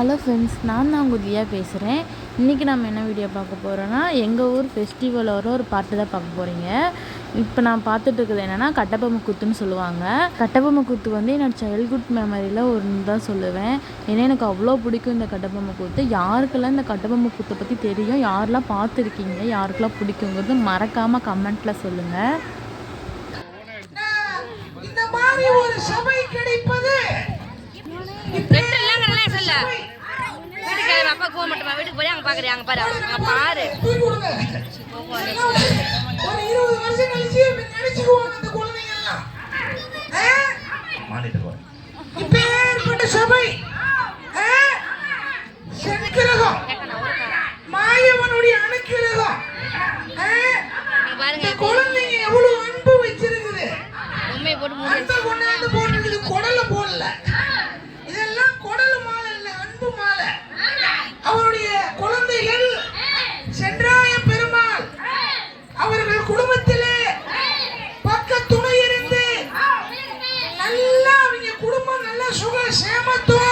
Hello friends, நான் தான் உங்கள் தியா பேசுகிறேன். இன்றைக்கி நம்ம என்ன வீடியோ பார்க்க போகிறோன்னா, எங்கள் ஊர் ஃபெஸ்டிவலோட ஒரு பாட்டு தான் பார்க்க போகிறீங்க. இப்போ நான் பார்த்துட்டு இருக்கிறது என்னென்னா கட்டபொம்மை கூத்துன்னு சொல்லுவாங்க. கட்டபொம்மை கூத்து வந்து என்னோடய சைல்ட்ஹுட் மெமரியில் ஒன்று தான் சொல்லுவேன். ஏன்னா எனக்கு அவ்வளோ பிடிக்கும் இந்த கட்டபொம்மை கூத்து. யாருக்கெல்லாம் இந்த கட்டபொம்மை கூத்தை பற்றி தெரியும், யாரெல்லாம் பார்த்துருக்கீங்க, யாருக்கெல்லாம் பிடிக்குங்கிறது மறக்காமல் கமெண்ட்டில் சொல்லுங்கள். இந்த மாதிரி ஒரு சபை கிடைப்பது அப்பா போக மாட்டோமா, வீட்டுக்கு போய் அங்க பாக்குறேன், அங்க பாரு, அங்க பாரு. ஒரு 20 வருஷம் கழிச்சு நினைச்சுக்குவாங்க அந்த குழந்தைங்க எல்லாம். இப்ப ஏற்பட்ட சபை சனிக்கிரகம் மாயவனுடைய அனுக்கிரகம். இந்த குழந்தைங்க எவ்வளவு அன்பு வச்சிருக்குது. அந்த கொண்டாந்து போட்டுருக்குது, குடல போடல. இதெல்லாம் குடல மாலை இல்ல, அன்பு மாலை. அவருடைய குழந்தைகள் சென்றாய பெருமாள் அவர்கள் குடும்பத்திலே பக்க துணை இருந்து நல்லா அவங்க குடும்பம் நல்லா சுக சேமத்தோடு